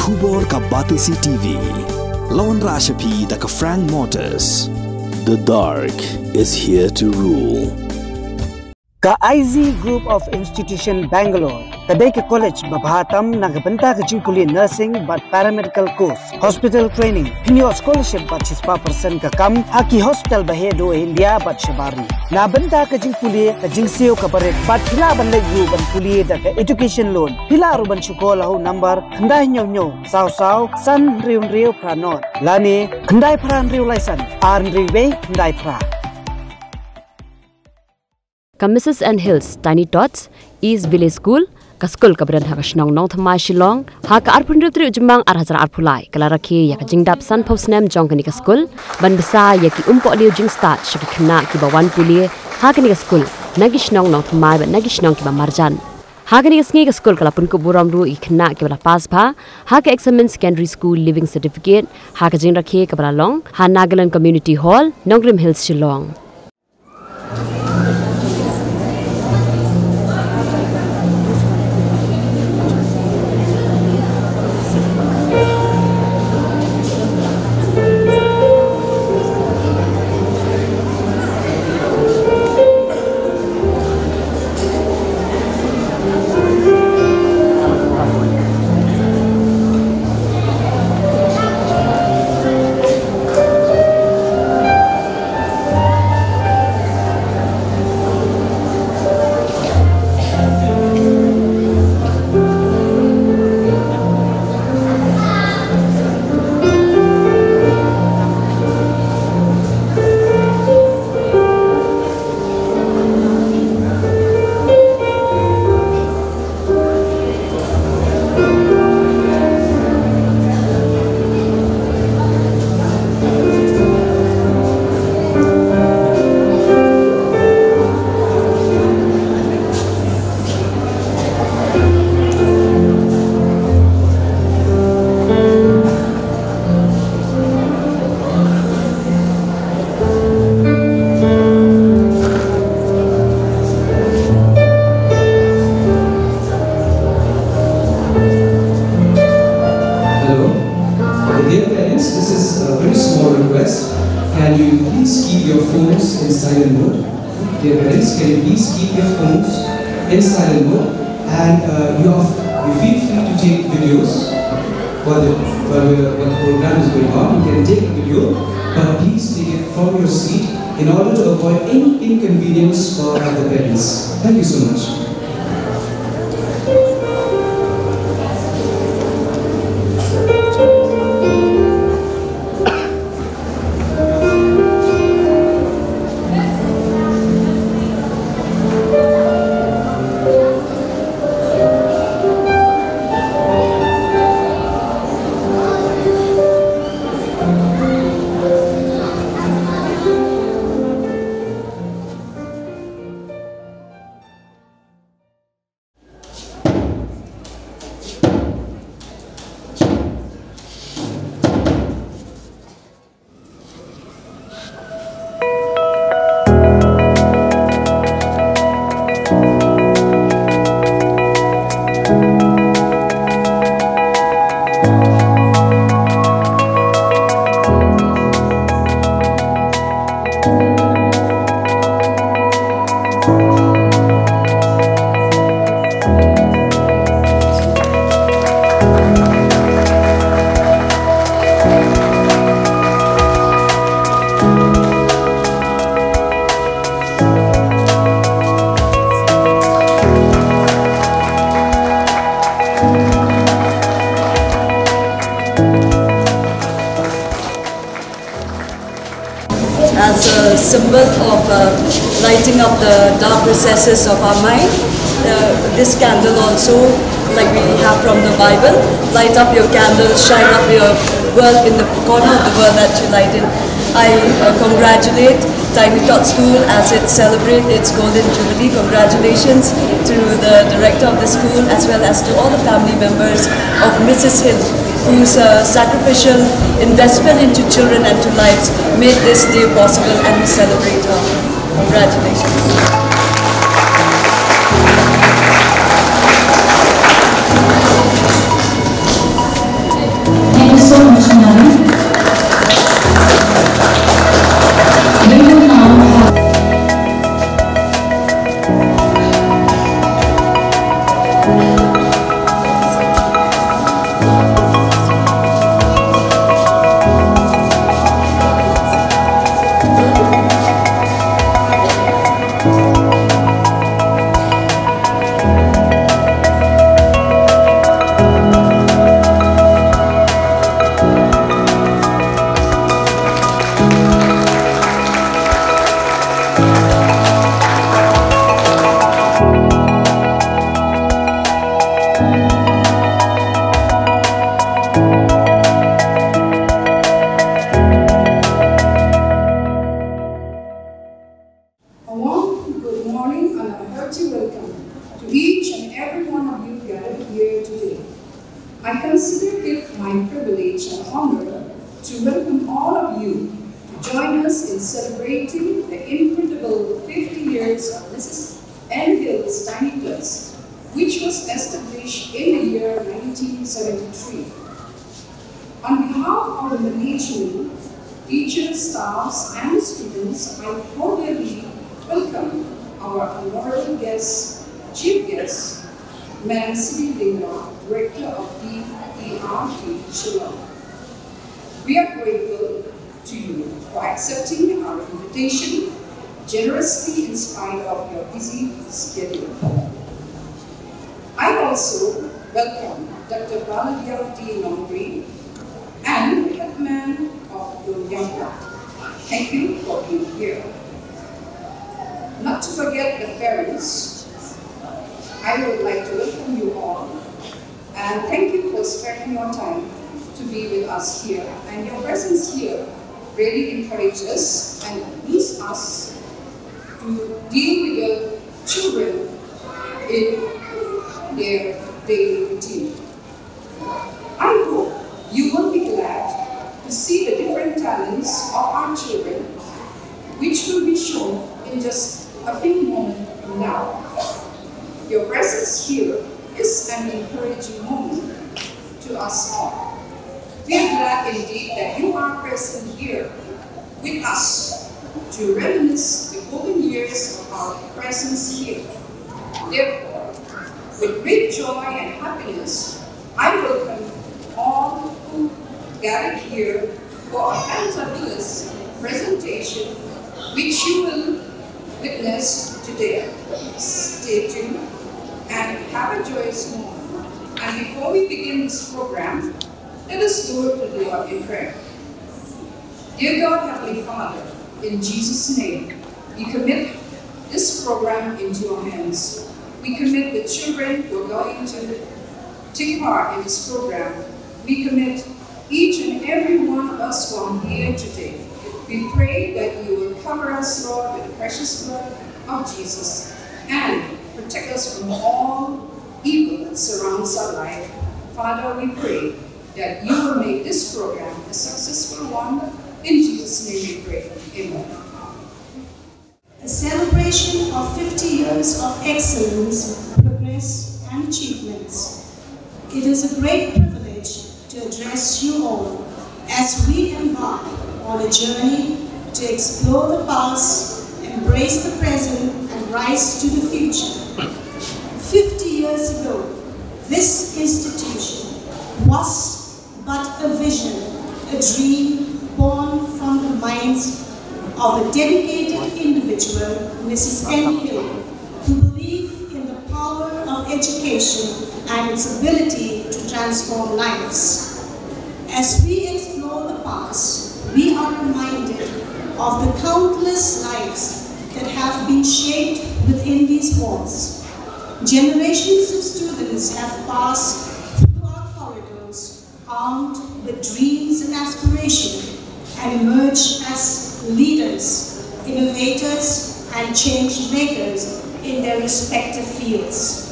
Khubor ka Batisi TV. Lawan Rashapi da ka Frank Motors. The dark is here to rule. Ka IZ Group of Institution Bangalore. Kadai ke college babhatam nagabanta ka Jubilee nursing but paramedical course. Hospital training. Pinyo scholarship but 6% ka kam. Haki hospital bahedo India but shabari. Nabanta ka Jubilee ka jingseo ka baret but hila banle yu ban pulie da ka education loan. Hila ruban shukola ho number khandai nyo sao san riu pranot. Lani khandai pran riu laisan. Arn riwe khandai pra. Ka Mrs.N.Hills Tiny Tots East Ville School ka school ka brand ha ka shnong nong thama Shillong ha ka arpun rutri ujmang arhazar arpulai kala Rakhe ya ka jingdap san phosnem jong ka school ban bisa ya ki umpo liu jing start shaki khna ki bawan pulie ha ka school nagi shnong nong thama ba nagi shnong ki ba marjan ha ka sngi ka school kala pun ko buram ru ikhna ki bala pass bha ha ka examen secondary school living certificate ha ka jing Rakhe ka bala long ha Nagaland Community Hall Nongrim Hills Shillong. Can you please keep your phones in silent mode? Dear parents, can you please keep your phones in silent mode? And you feel free to take videos while the program is going on. You can take a video, but please take it from your seat in order to avoid any inconvenience for other parents. Thank you so much. As a symbol of lighting up the dark recesses of our mind. This candle also, like we have from the Bible, light up your candle, shine up your world in the corner of the world that you light in. I congratulate Tiny Tots School as it celebrates its Golden Jubilee. Congratulations to the director of the school as well as to all the family members of Mrs.N.Hills, whose sacrificial investment into children and to lives made this day possible, and we celebrate her. Congratulations. I consider it my privilege and honor to welcome all of you to join us in celebrating the incredible 50 years of Mrs.N.Hills Tiny Tots, which was established in the year 1973. On behalf of the management, teachers, staffs, and students, I cordially welcome our honorable guests, chief guest, Madam Ville, Director of DERT Shillong. We are grateful to you for accepting our invitation generously in spite of your busy schedule. I also welcome Dr. Ville and the headman of your young blood. Thank you for being here. Not to forget the parents, I would like to welcome you all and thank you for sparing your time to be with us here. And your presence here really encourages and leads us to deal with the children in their daily routine. I hope you will be glad to see the different talents of our children, which will be shown in just a few moments from now. Your presence here is an encouraging moment to us all. We are glad indeed that you are present here with us to reminisce the golden years of our presence here. Therefore, with great joy and happiness, I welcome all who gathered here for a fantabulous presentation which you will witness today. Stay tuned and have a joyous moment. And before we begin this program, let us go to the Lord in prayer. Dear God, Heavenly Father, in Jesus' name, we commit this program into your hands. We commit the children who are going to take part in this program. We commit each and every one of us who are here today. We pray that you will cover us, Lord, with the precious blood of Jesus and protect us from all evil that surrounds our life. Father, we pray that you will make this program a successful one. In Jesus' name we pray. Amen. A celebration of 50 years of excellence, progress, and achievements. It is a great privilege to address you all as we embark on a journey to explore the past, embrace the present, and rise to the future. 50 years ago, this institution was but a vision, a dream born from the minds of a dedicated individual, Mrs.N.Hills, who believed in the power of education and its ability to transform lives. As we explore the past, we are reminded of the countless lives that have been shaped within these walls. Generations of students have passed through our corridors, armed with dreams and aspiration, and emerged as leaders, innovators, and change makers in their respective fields.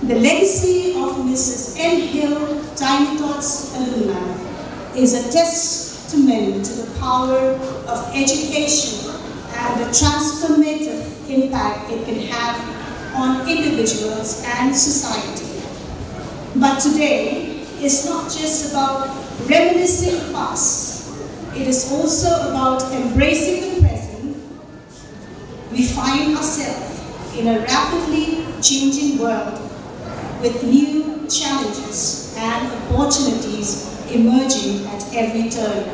The legacy of Mrs.N.Hills Tiny Tots alumni is a testament to the power of education and the transformative impact it can have on individuals and society. But today is not just about reminiscing the past. It is also about embracing the present. We find ourselves in a rapidly changing world with new challenges and opportunities emerging at every turn.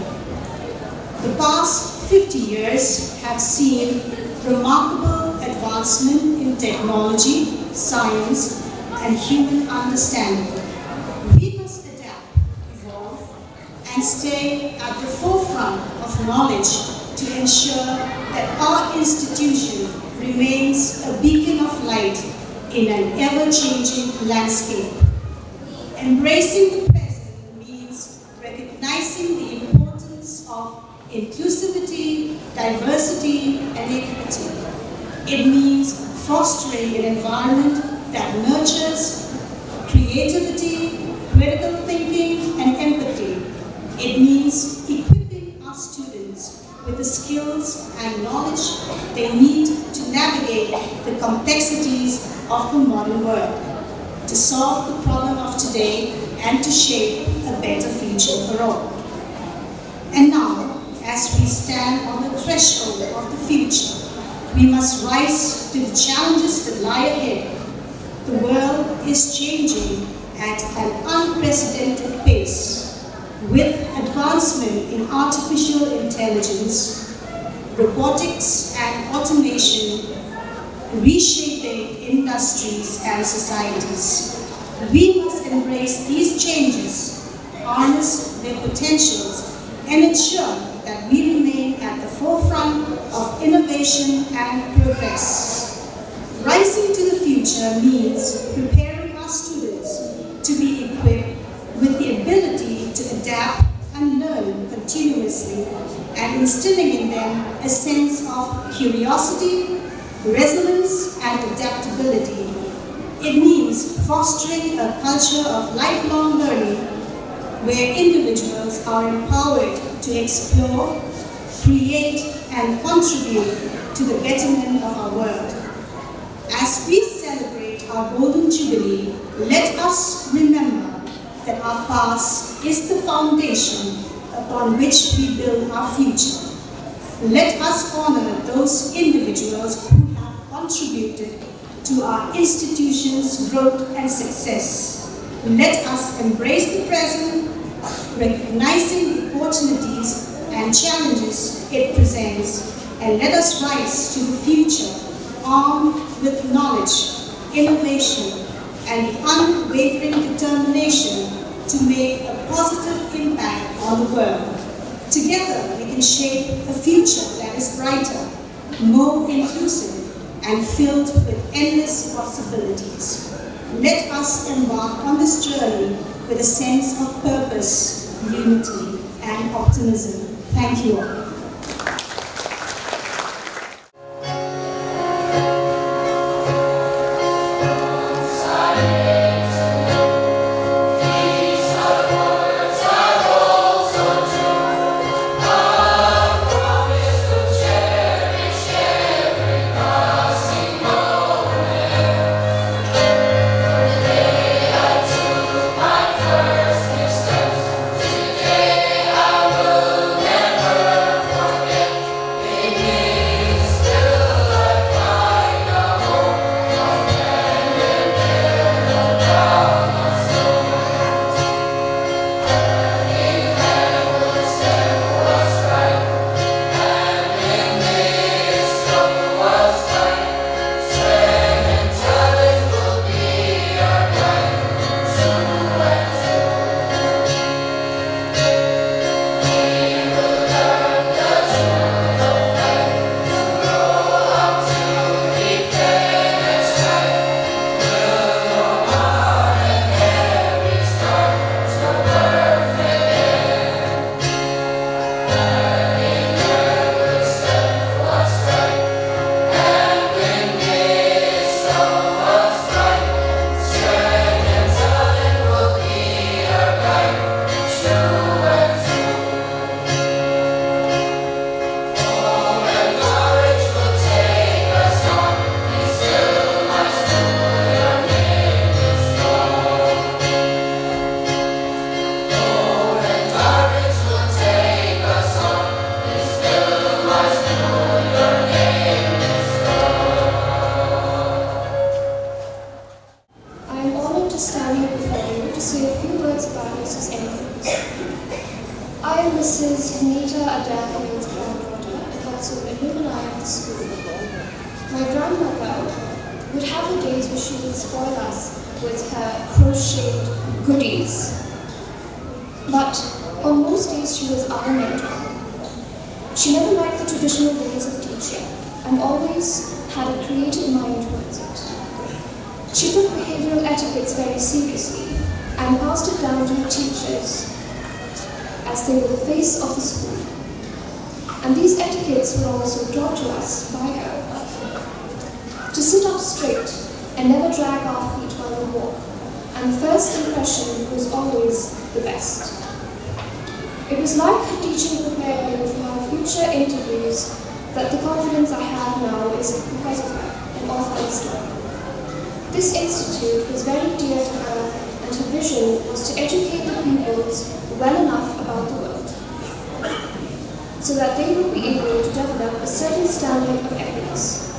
The past 50 years have seen remarkable advancement in technology, science, and human understanding. We must adapt, evolve, and stay at the forefront of knowledge to ensure that our institution remains a beacon of light in an ever-changing landscape. Embracing the present means recognizing the importance of inclusivity, diversity, and equity. It means fostering an environment that nurtures creativity, critical they need to navigate the complexities of the modern world, to solve the problem of today and to shape a better future for all. And now, as we stand on the threshold of the future, we must rise to the challenges that lie ahead. The world is changing at an unprecedented pace, with advancement in artificial intelligence, robotics and automation reshaping industries and societies. We must embrace these changes, harness their potentials, and ensure that we remain at the forefront of innovation and progress. Rising to the future means preparing our students to be equipped with the ability to adapt and learn continuously, and instilling in them a sense of curiosity, resilience, and adaptability. It means fostering a culture of lifelong learning where individuals are empowered to explore, create, and contribute to the betterment of our world. As we celebrate our Golden Jubilee, let us remember that our past is the foundation upon which we build our future. Let us honor those individuals who have contributed to our institution's growth and success. Let us embrace the present, recognizing the opportunities and challenges it presents, and let us rise to the future armed with knowledge, innovation, and the unwavering determination to make a positive impact on the world. Together, we can shape a future that is brighter, more inclusive, and filled with endless possibilities. Let us embark on this journey with a sense of purpose, unity, and optimism. Thank you all. I am Mrs.N.Hills' granddaughter and also an alumni of the school. My grandmother would have her days where she would spoil us with her crocheted goodies. But on most days she was our mentor. She never liked the traditional ways of teaching and always had a creative mind towards it. She took behavioral etiquettes very seriously and passed it down to her teachers as they were the face of the school. And these etiquettes were also taught to us by her. To sit up straight and never drag our feet while we walk, and the first impression was always the best. It was like her teaching prepared me for our future interviews that the confidence I have now is because of her and authorized story. This institute was very dear to her, and her vision was to educate the pupils well enough about the world, so that they would be able to develop a certain standard of ethics,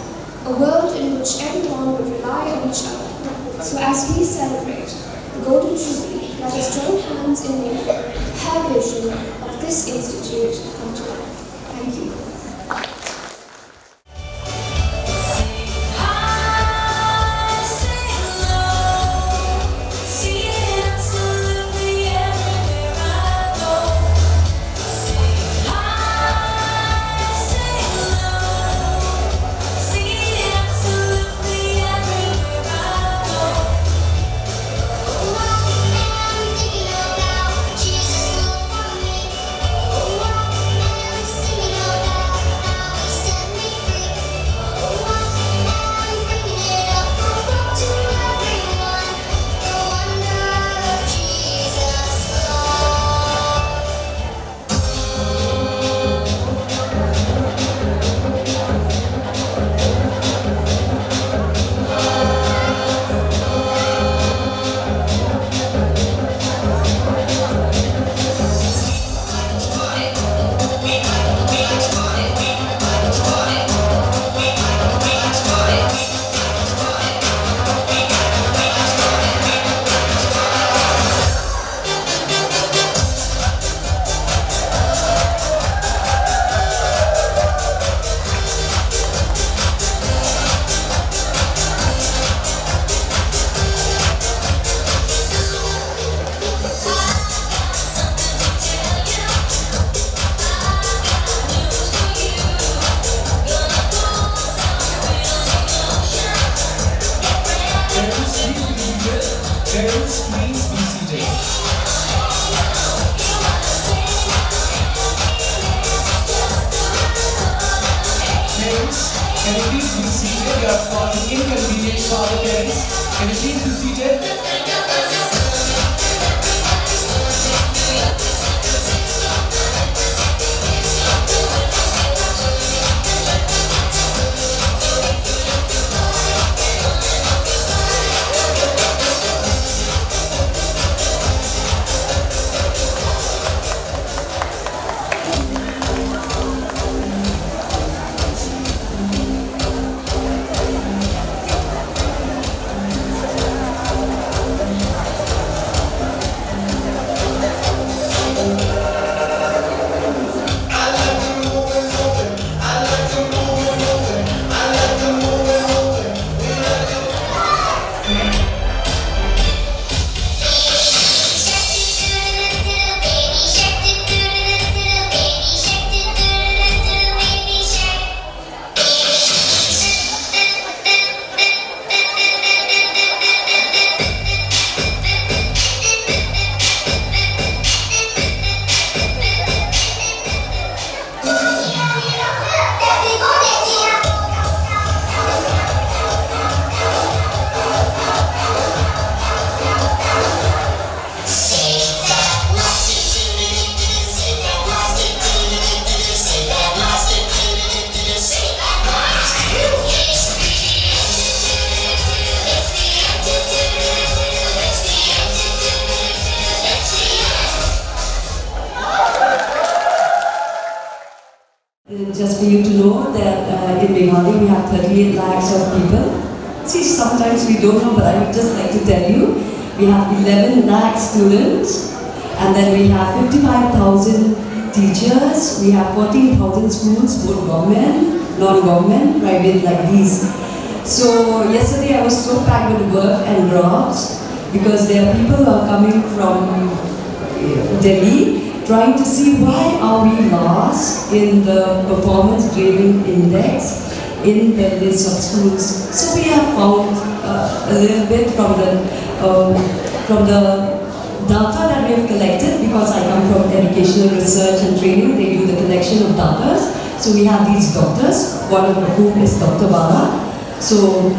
a world in which everyone would rely on each other. So as we celebrate the Golden Jubilee, let us join hands in making her vision of this institute come to life. Thank you. Can you please be seated? We are causing inconvenience for our parents. Can you please be seated? Just for you to know that in Bengali we have 38 lakhs of people. See, sometimes we don't know, but I would just like to tell you, we have 11 lakh students, and then we have 55,000 teachers, we have 14,000 schools, both government, non-government, private, like these. So yesterday I was so packed with work and jobs because there are people who are coming from Delhi trying to see why are we lost in the performance grading index in the list of schools. So we have found a little bit from the data that we have collected, because I come from educational research and training, they do the collection of data. So we have these doctors, one of whom is Dr. Bala. So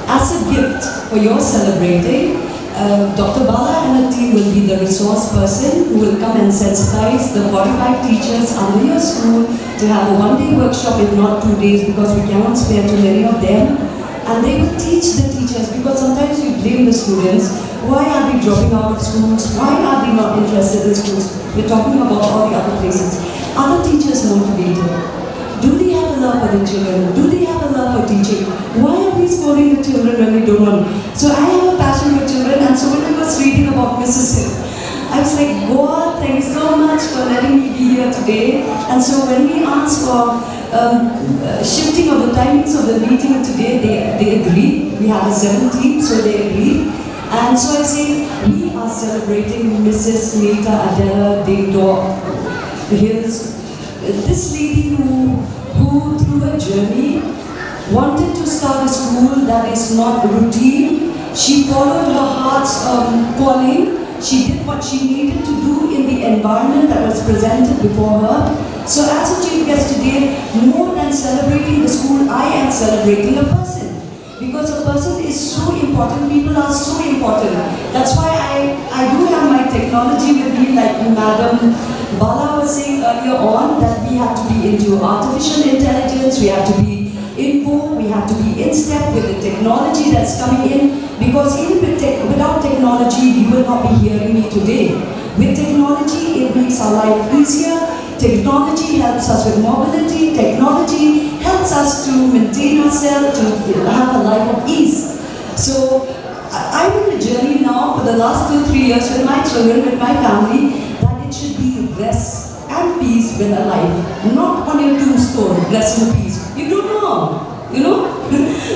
as a gift for your celebrating, Dr. Bala and her team will be the resource person who will come and sensitize the 45 teachers under your school to have a one-day workshop, if not 2 days, because we cannot spare too many of them. And they will teach the teachers, because sometimes you blame the students. Why are they dropping out of schools? Why are they not interested in schools? We're talking about all the other places. Are the teachers motivated? Do they have a love for the children? Do they have a love for teaching? Why are we scolding the children when we don't want? So I have a passion for children, and so when I was reading about Mrs.N.Hills, I was like, God, thank you so much for letting me be here today. And so when we asked for shifting of the timings of the meeting today, they agreed. We have a 17, so they agreed. And so I say, we are celebrating Mrs. Nita Adela Hills, this lady who through her journey wanted to start a school that is not routine. She followed her heart's calling. She did what she needed to do in the environment that was presented before her. So as a chief guest today, more than celebrating the school, I am celebrating a person. Because a person is so important, people are so important. That's why I do have my technology with me, like Madam Bala was saying earlier on, that we have to be into artificial intelligence, we have to be in vogue, we have to be in step with the technology that's coming in. Because even without technology, you will not be hearing me today. With technology, it makes our life easier. Technology helps us with mobility. Technology helps us to maintain ourselves, to have a life of ease. So I'm in a journey now for the last 2-3 years with my children, with my family, that it should be rest and peace with our life. Not on your tombstone, rest and peace. You don't know, you know?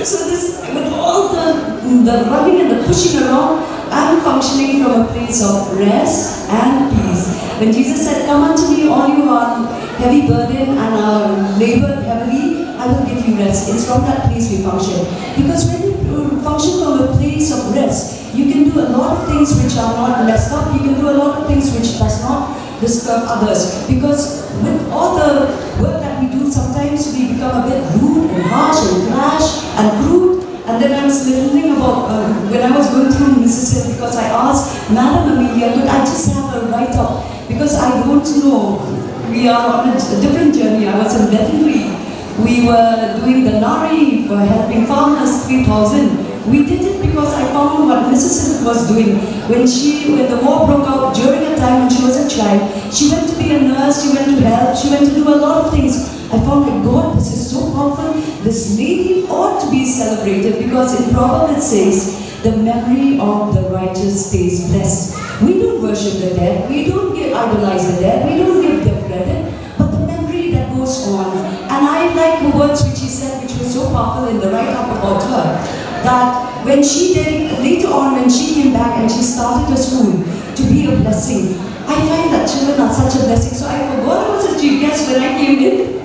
So this, with all the running and the pushing around, I'm functioning from a place of rest and peace. When Jesus said, come unto me, all you are heavy burden and are labored heavily, I will give you rest. It's from that place we function. Because when you function from a place of rest, you can do a lot of things which are not messed up. You can do a lot of things which does not disturb others. Because with all the work that we do, sometimes we become a bit rude and harsh and clash and crude. And then I was listening about, when I was going through Mrs.N.Hills, because I asked Madam Amelia, could I just have a write-up? Because I don't know, we are on a different journey. I was in veterinary. We were doing the Nari for helping farmers, 3,000. We did it because I found what Mrs.N.Hills was doing. When the war broke out, during a time when she was a child, she went to be a nurse, she went to help, she went to do a lot of things. I found like, God, this is so powerful. This lady ought to be celebrated, because in Proverbs it says, the memory of the righteous stays blessed. We don't worship the dead, we don't idolize the dead, we don't give them credit, but the memory that goes on. And I like the words which he said, which was so powerful in the write-up about her, that when she did, later on when she came back and she started a school to be a blessing, I find that children are such a blessing. So I forgot I was a chief guest when I came in.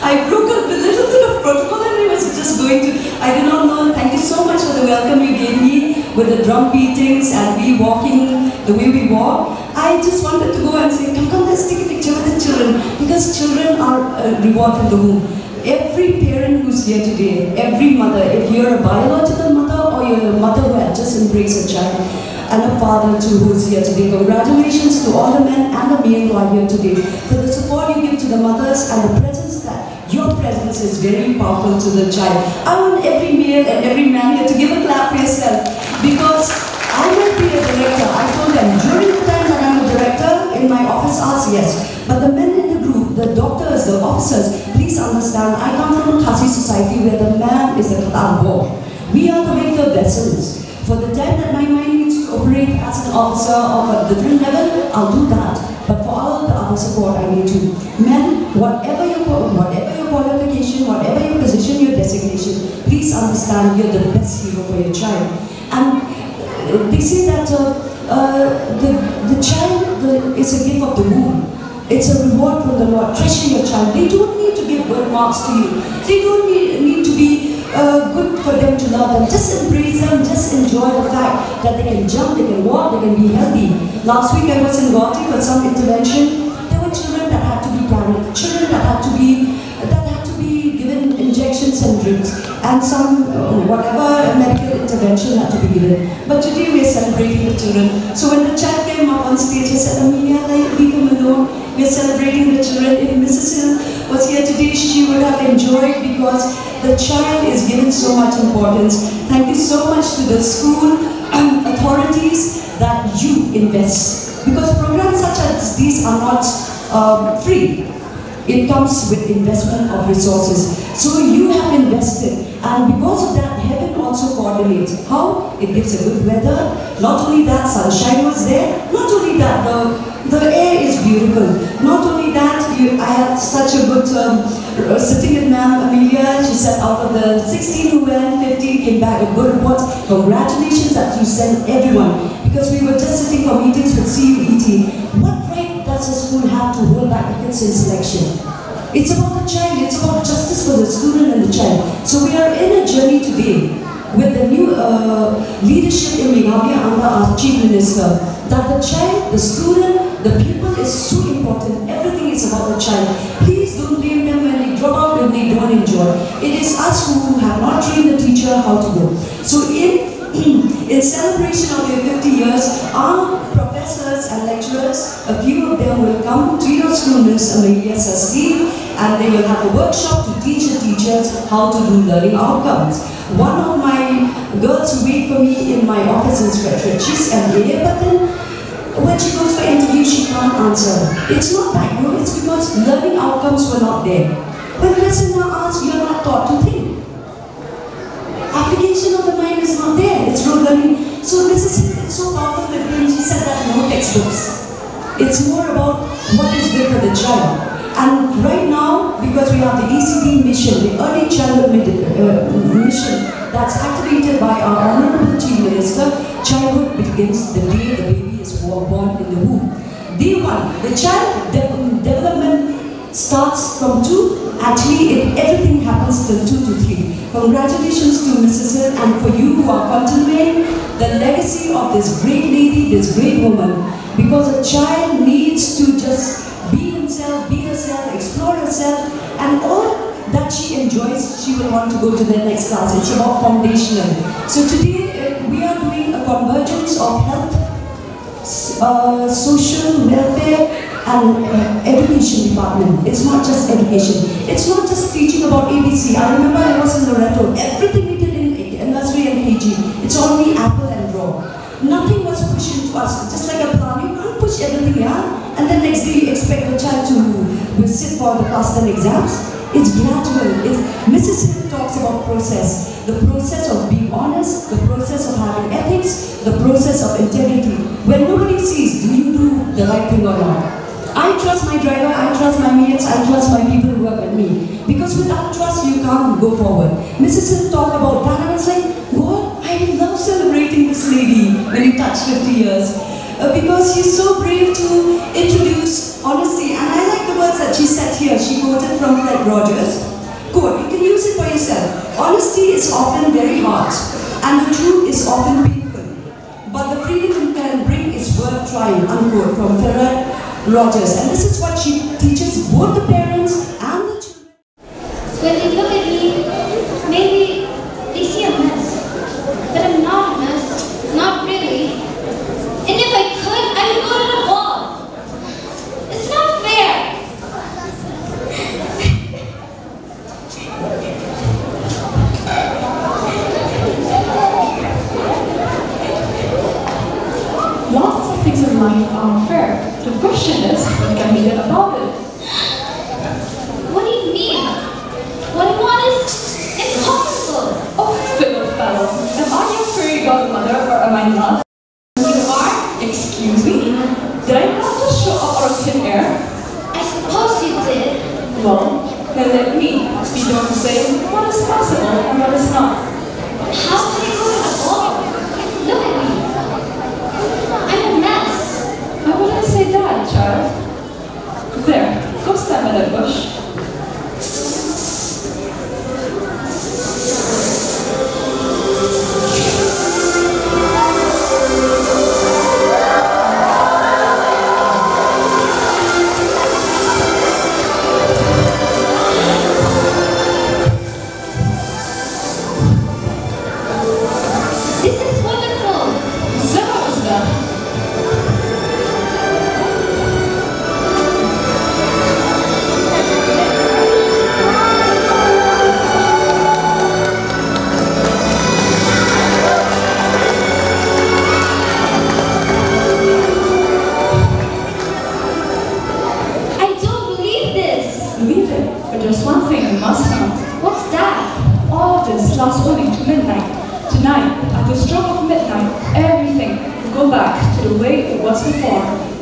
I broke up a little bit of protocol and I was just going to, I did not know, thank you so much for the welcome you gave me with the drum beatings and we walking the way we walk. I just wanted to go and say, come, let's take a picture with the children, because children are a reward from the womb. Every parent who's here today, every mother, if you're a biological mother or you're a mother who had just embraced a child, and a father too who's here today, congratulations to all the men and the men who are here today for the support you give to the mothers and the presence that your presence is very powerful to the child. I want every male and every man here to give a clap for yourself, because I might be a director. I told them during the time that I'm a director in my office hours, yes, but the men in the group, the doctors, the officers, please understand, I come from a Khasi society where the man is the Khatar. We are the weaker vessels. For the time that my mind needs to operate as an officer of a different level, I'll do that. But for all the other support, I need to. Men, whatever your qualification, whatever your position, your designation, please understand you're the best hero for your child. And they say that the child is a gift of the womb. It's a reward from the Lord. Treasure your child. They don't need to give good marks to you. They don't need to be good for them to love them. Just embrace them, just enjoy the fact that they can jump, they can walk, they can be healthy. Last week I was in Guwahati for some intervention. There were children that had to be carried, children that had to be given injections and drips. and some whatever medical intervention had to be given. But today we are celebrating the children. So when the child came up on stage, he said, Amelia, leave him alone. We are celebrating the children. If Mrs. Hill was here today, she would have enjoyed because the child is given so much importance. Thank you so much to the school authorities that you invest. Because programs such as these are not free. It comes with investment of resources. So you have invested, and because of that, heaven also coordinates. How? It gives a good weather. Not only that, sunshine was there. Not only that, the air is beautiful. Not only that, I had such a good sitting with Ma'am Amelia. She said out of the 16 who went, 15 came back with good reports. Congratulations that you sent everyone. Because we were just sitting for meetings with CUET. What right does a school have to hold back the kids in selection? It's about the child, it's about justice for the student and the child. So we are in a journey today with the new leadership in Meghalaya under our Chief Minister, that the child, the student, the people is so important. Everything is about the child. Please don't blame them when they drop out, when they don't enjoy. It is us who have not trained the teacher how to go. So in celebration of their 50 years, our professors and lecturers, a few of them will come to your school, Miss Amelia Steve, and they will have a workshop to teach the teachers how to do learning outcomes. One of my girls who wait for me in my office in Secretariat, she's MBA, but then when she goes for interview, she can't answer. It's not that, no, it's because learning outcomes were not there. When questions are asked, you're not taught to think. Application of the mind is not there, it's rote learning. So this is so powerful that when she said that no textbooks. It's more about what is good for the child. And right now, because we have the ECD mission, the Early Childhood mission that's activated by our Honorable Chief Minister, childhood begins the day the baby is born in the womb. Day one, the child development starts from 2. Actually, everything happens till 2 to 3. Congratulations to Mrs. Hill and for you who are continuing the legacy of this great lady, this great woman. Because a child needs to just be himself, be herself, explore herself, and all that she enjoys, she will want to go to the next class. It's about foundational. So today, we are doing a convergence of health, social welfare, and education department. It's not just education. It's not just teaching about ABC. I remember I was in Loreto. Everything we did in nursery and KG, it's only apple and draw. Nothing was pushed into us. Just like a plan, you can't push everything, yeah? And then next day you expect the child to sit for the class 10 exams. It's gradual. Mrs. Hill talks about process. The process of being honest, the process of having ethics, the process of integrity. When nobody sees, do you do the right thing or not? I trust my driver, I trust my mates, I trust my people who work with me. Because without trust, you can't go forward. Mrs. Hill talked about that, and I was like, God, I love celebrating this lady when you touch 50 years. Because she's so brave to introduce honesty. And I like the words that she said here. She quoted from Fred Rogers. Quote, you can use it for yourself. Honesty is often very hard, and the truth is often painful. But the freedom it can bring is worth trying, unquote, from Fred Rogers. And this is what she teaches both the parents and the children. When they look at me, maybe they see a mess. But I'm not a mess. Not really. And if I could, I would go to the wall. It's not fair. Lots of things in life are unfair. The question is, what can we do about it? What do you mean? What you want is impossible. Oh, fiddle fellow. Am I your fairy godmother or am I not? You are? Excuse me? Did I not just show up out of thin air? I suppose you did. Well, then let me be the one to say what is possible and what is not. How can I go to the ball? Look at me. I'm a mess. I wouldn't say that, child. There, go stand by that bush.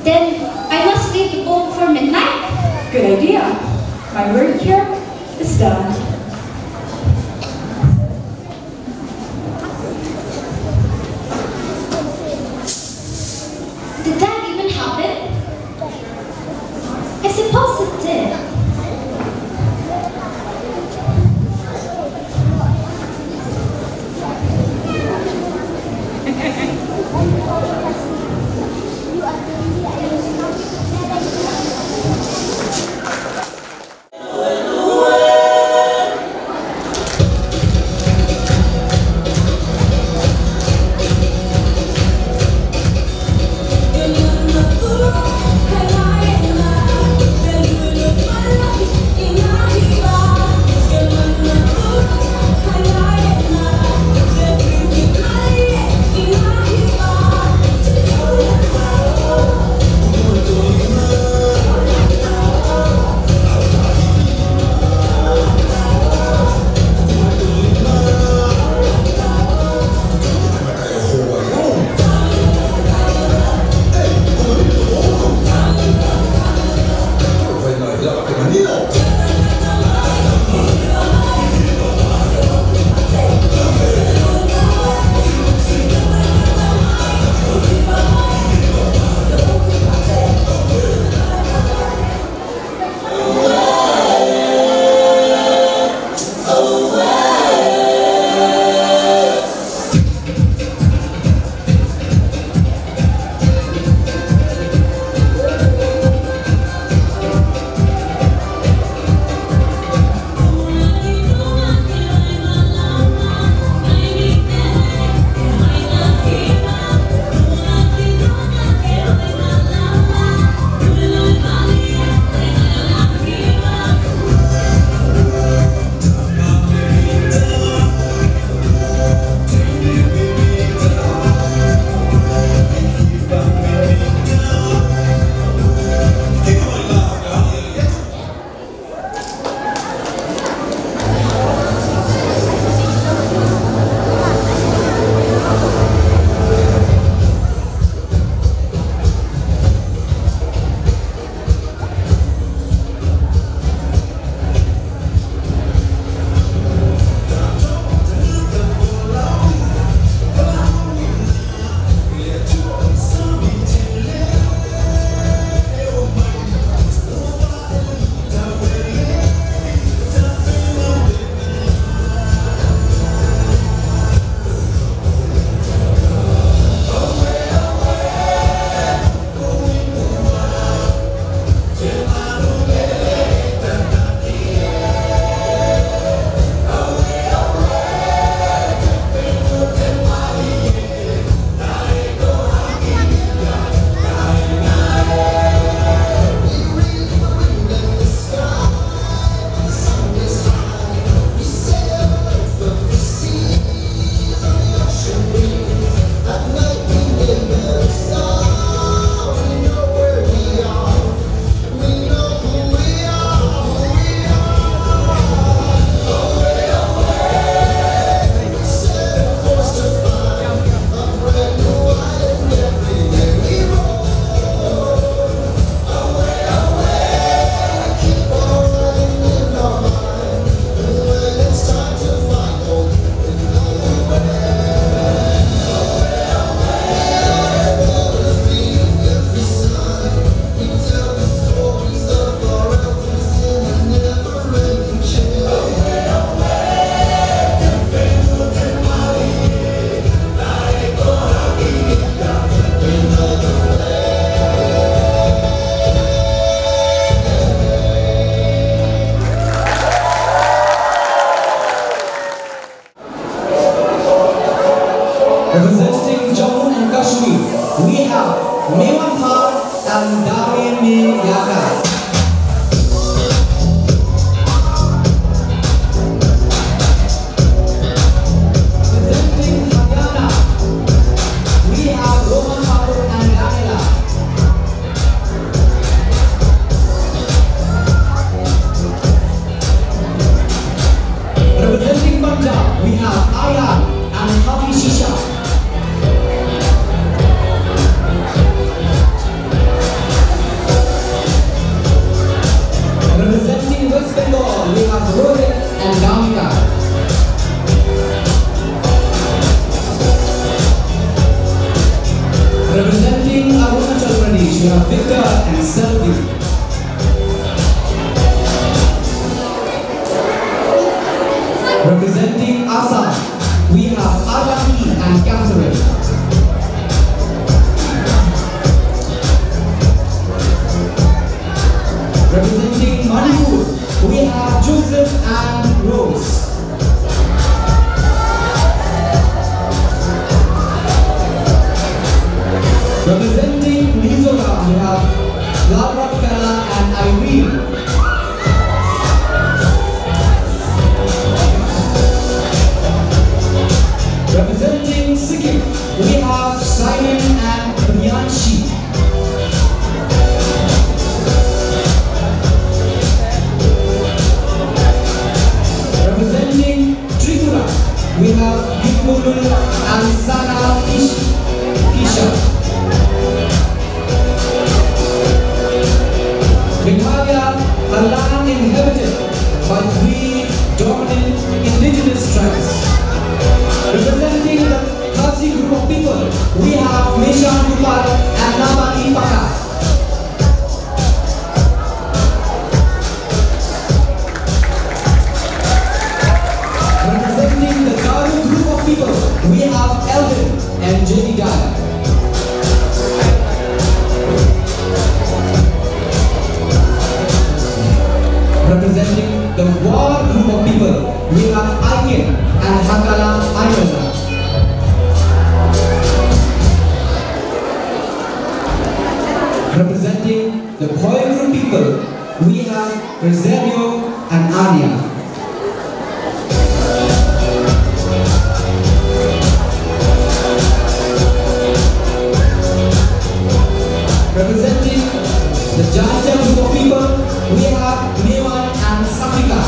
Then I must leave the boat before midnight? Good idea. My work here is done. Did that even happen? I suppose it did. have Victor and Selvi. Representing Assam, we have Arlaki and Catherine. Representing Manipur, we have Joseph and Rose. Representing Mizoram, we have Lavrakala and Irene. Representing Sikkim, we have Simon and Priyanshi. Representing Tripura, we have Gipulul and Sana Kisha. Meghalaya, a land inhabited by 3 dominant indigenous tribes. Representing the Khasi group of people, we have Meshan Dupal and Nabani Paka. Representing the Garu group of people, we have Elvin and Jenny Dyer. Representing the War group of people, we have Aiken and Hakala Islander. Representing the Khoi group people, we have Rosario and Anya. Representing the Jaja group of people, we have Mewan and Safika.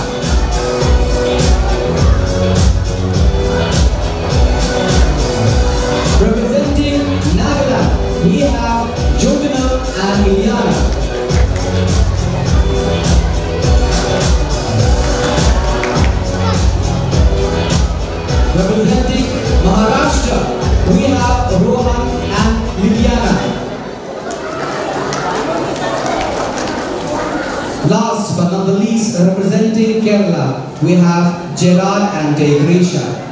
Representing Nagaland, we have Jotinal and Ilyana. Representing Maharashtra, we have Rohan and Liliana. Last but not the least, representing Kerala, we have Gerard and Jay Grisha.